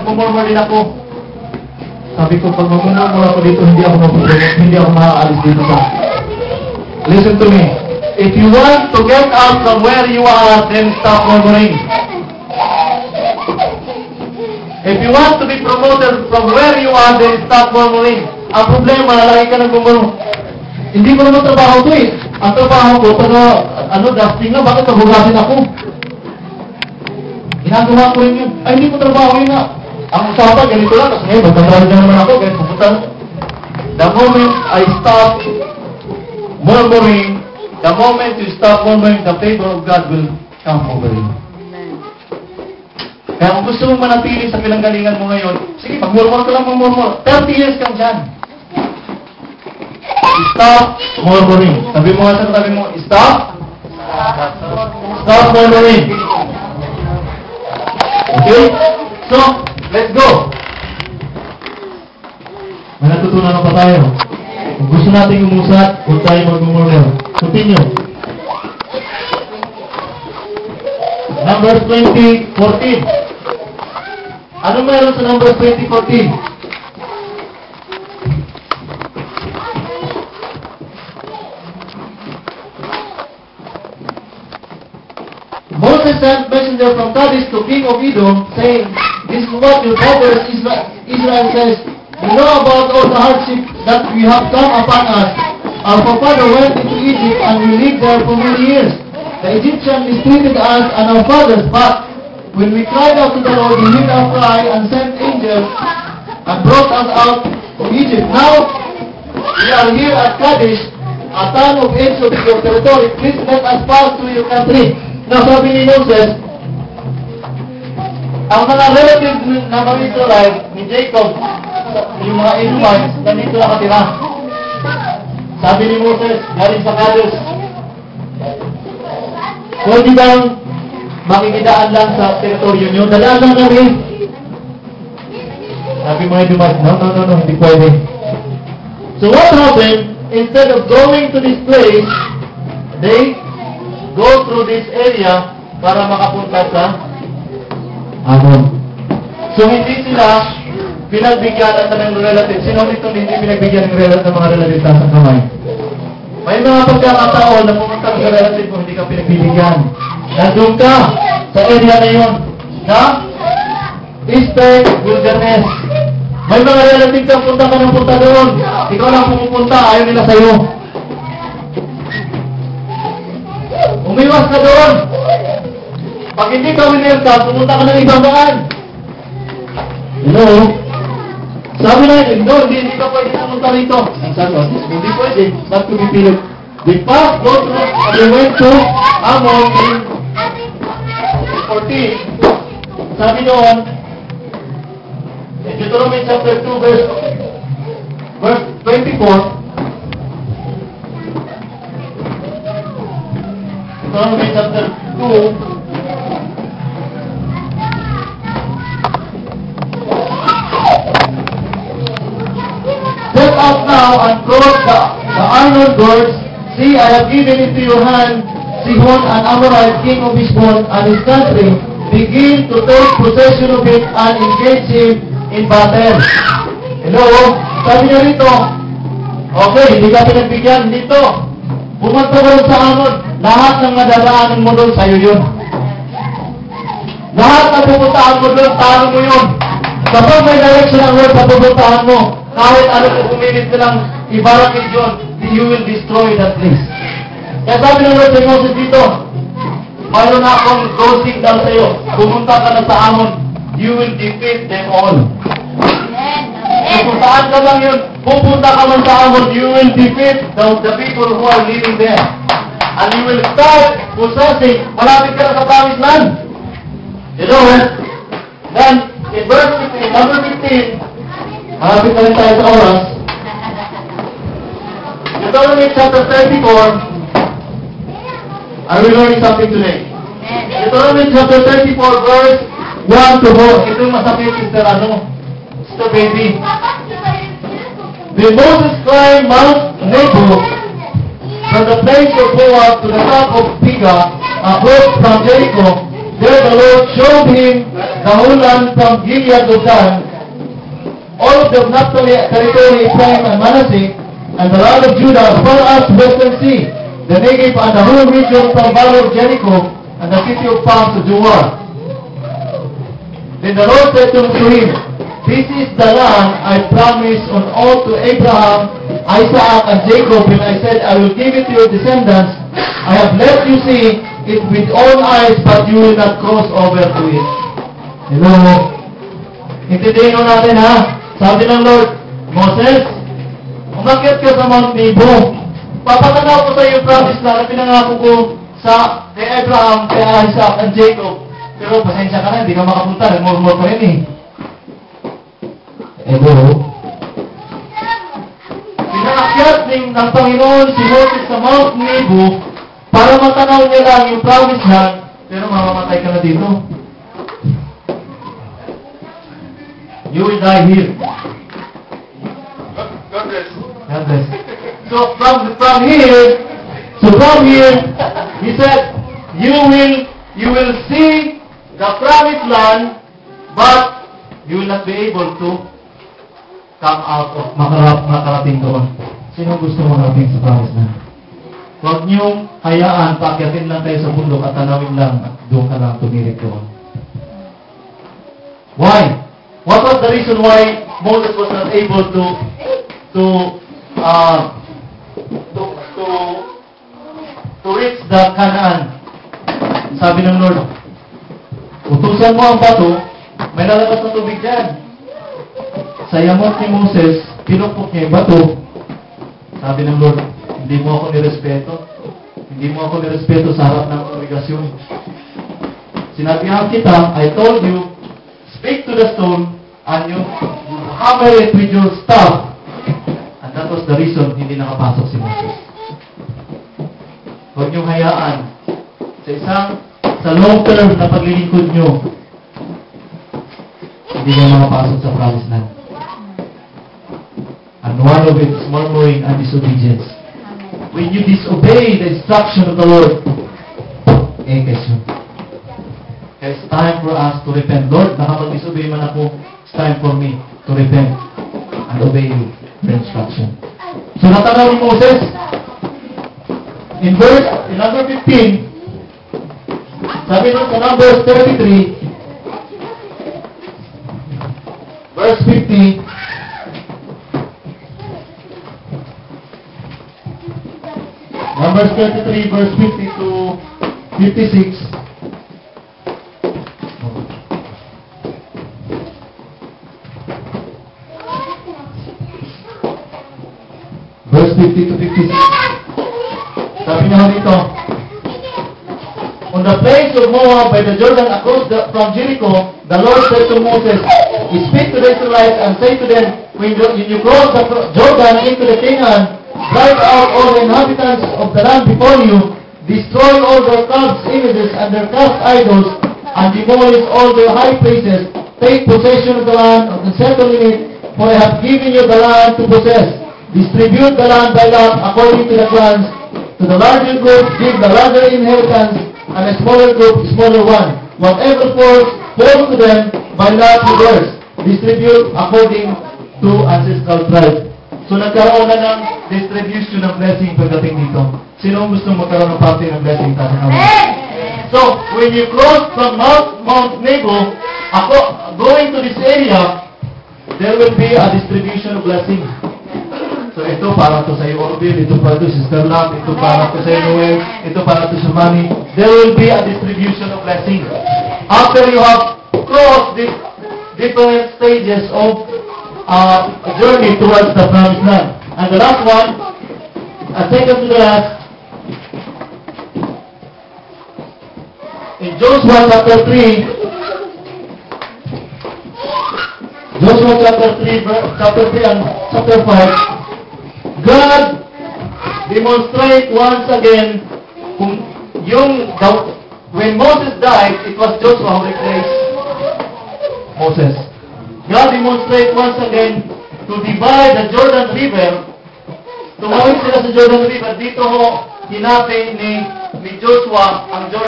nagmumurmur din ako. Sabi ko, pag magmumurmur ako dito, hindi ako mapupunod, hindi ako maaalis dito sa... Listen to me. If you want to get out from where you are, then stop murmuring. If you want to be promoted from where you are, then stop murmuring. Ang problema, lagi ka nagmumurmur. Hindi ko naman trabaho to eh. Ang trabaho ko, dusting na, bakit mabugasin ako? Ginagawa ko rin yun. Ay, hindi ko trabaho yun na. Ang usapan, ganito lang. Kasi ngayon, magkatrabaho na naman ako. Ganito, pupunta. The moment I stop murmuring, the moment you stop murmuring, the favor of God will come over you. Kaya kung gusto mong manatili sa pinanggalingan mo ngayon, sige, magmurmur ka lang, magmurmur. 30 years kang dyan. Stop murmuring. Sabi mo nga sa katabi mo, stop murmuring. Okay? So, let's go. May natutunan na pa tayo. Kung gusto natin umusat, huwag tayo mag-murmur. Continue. Numbers 20:14. Ano meron sa Numbers 20:14? Moses sent messenger from Kadesh to king of Edom, saying, "This is what your father Israel says. You know about all the hardship that we have come upon us. Our forefather went into Egypt and we lived there for many years. The Egyptians mistreated us and our fathers, but when we cried out to the Lord, He heard our cry and sent angels and brought us out of Egypt. Now we are here at Kadesh, a town of edge of your territory. Please let us pass through your country." Now, sabi ni Moses, ang mga relatives na mga Israelite ni Jacob, yung mga Edomites, nandito nakatira. Sabi ni Moses, galing sa Kadesh, pwede bang makikidaan lang sa teritoryo nyo? Dadaan lang kami. Sabi mga Edomites, no, hindi pwede. So what happened? Instead of going to this place, they go through this area para makapunta sa Amon. So hindi sila pinagbigyan at ng relatives. Sino dito hindi pinagbigyan ng mga relatives sa kamay? May mga pagkakataon na pumunta sa relative mo, hindi ka pinagbibigyan. Nandun ka sa area na yun, na Eastern Wilderness. May mga relative ka, punta ka ng punta doon. Ikaw lang pumupunta, ayaw nila sa'yo. Umiwas ka doon. Pag hindi ka winner ka, pumunta ka ng ibang daan. Hello? Sabi na yun, no, hindi ka pwede pumunta rito. Ang sabi, hindi pwede. Not to be pilit. They passed, go through, and they went to Amon in 14. Sabi doon, in Deuteronomy chapter 2, verse 24, Deuteronomy chapter 2, "Set out now and cross the Arnon Gorge. See, I have given it to your hand, Sihon, an Amorite, king of Heshbon, and his country. Begin to take possession of it and engage him in battle." Hello? Sabi niya rito, okay, hindi ka pinagbigyan dito. Pumunta ka rin sa Amon. Lahat ng madadaanan mo doon, sa'yo yun. Lahat na pupuntahan mo doon, talo mo yun. Kapag may direction ang word sa pupuntahan mo, kahit ano kung pumilit ka lang ibarak region, you will destroy that place. Kaya sabi ng Lord sa Moses dito, mayroon na akong go signal sa'yo. Pumunta ka na sa Amon, you will defeat them all. Pupuntaan ka lang yun. Pupunta ka man sa Amon, you will defeat the people who are living there. And you will start possessing. Malapit ka na sa promised land. You know it? Then, in verse 15, number 15, malapit na rin tayo sa oras. Deuteronomy chapter 34, are we learning something today? Deuteronomy chapter 34, verse 1 to 4. Ito yung masakit, Sister Baby. Then Moses climbed Mount Nebo from the place of Moab to the top of Pisgah, approached from Jericho. There the Lord showed him the whole land from Gilead to Dan, all of the Naphtali territory, Ephraim and Manasseh, and the land of Judah as far as western sea, the Negev and the whole region from valley of Jericho, and the city of palms to Zoar. Then the Lord said to him, this is the land I promised on oath to Abraham, Isaac, and Jacob, when I said, I will give it to your descendants. I have let you see it with own eyes, but you will not cross over to it. Hello? Intindihin mo natin, ha? Sabi ng Lord, Moses, umakyat ka sa Mount Nebo. Papatanaw ko sa iyo promise na pinangako ko sa kay Abraham, kay Isaac, and Jacob. Pero pasensya ka na, hindi ka makapunta. Nagmurmur pa yun eh. Pinaakyat ng Panginoon si Moses sa Mount Nebo para matanaw niya lang yung promise land, pero mamamatay ka na dito. You will die here. God bless. God bless. So from here, he said, you will see the promised land, but you will not be able to come out of makarating doon. Sino gusto makarating sa promised land? Huwag niyong hayaan, paakyatin lang kayo sa bundok at tanawin lang at doon ka lang tumirik doon. Why? What was the reason why Moses was not able to reach the Canaan? Sabi ng Lord, utusan mo ang bato, may lalabas na tubig dyan. Sa yamot ni Moses, pinupok niya yung bato. Sabi ng Lord, hindi mo ako nirespeto. Hindi mo ako nirespeto sa harap ng kongregasyon. Sinabihan kita, I told you, speak to the stone, and you hammer it with your staff. And that was the reason hindi nakapasok si Moses. Huwag niyong hayaan sa long term na paglilingkod niyo, hindi niyo makapasok sa promised land. And one of it is murmuring and disobedience. When you disobey the instruction of the Lord, it's time for us to repent. Lord, nakapag-disobey man ako, it's time for me to repent and obey you, the instruction. So natanaw ni Moses, in number 15, sabi nun sa Numbers 33, verse 50, Numbers 33, verse 50 to 56, verse 50 to 56. Sabi niya dito, on the place of Moab by the Jordan across from Jericho, the Lord said to Moses, speak to the Israelites and say to them, when you cross the Jordan into the Canaan, drive out all the inhabitants of the land before you, destroy all their carved images and their cast idols, and demolish all their high places. Take possession of the land and settle in it, for I have given you the land to possess. Distribute the land by lot according to the clans. To the larger group, give the larger inheritance, and a smaller group, smaller one. Whatever falls to them by lot to theirs. Distribute according to ancestral tribe. So nagkaroon na ng distribution ng blessing pagdating dito. Sino ang gusto magkaroon ng parte ng blessing? So, when you cross from Mount Nebo, going to this area, there will be a distribution of blessing. So ito para to sa iyo, Orville, ito para to sa Sister Lam, ito para to sa Noel, ito para to sa Manny. There will be a distribution of blessing. After you have crossed these different stages of a journey towards the promised land. And the last one, second to the last, in Joshua chapter 3, chapter 3 and chapter 5, God demonstrate once again when Moses died, it was Joshua who replaced Moses. God demonstrate once again to divide the Jordan River. Tumawid sila sa Jordan River. Dito ho, hinati ni Joshua ang Jordan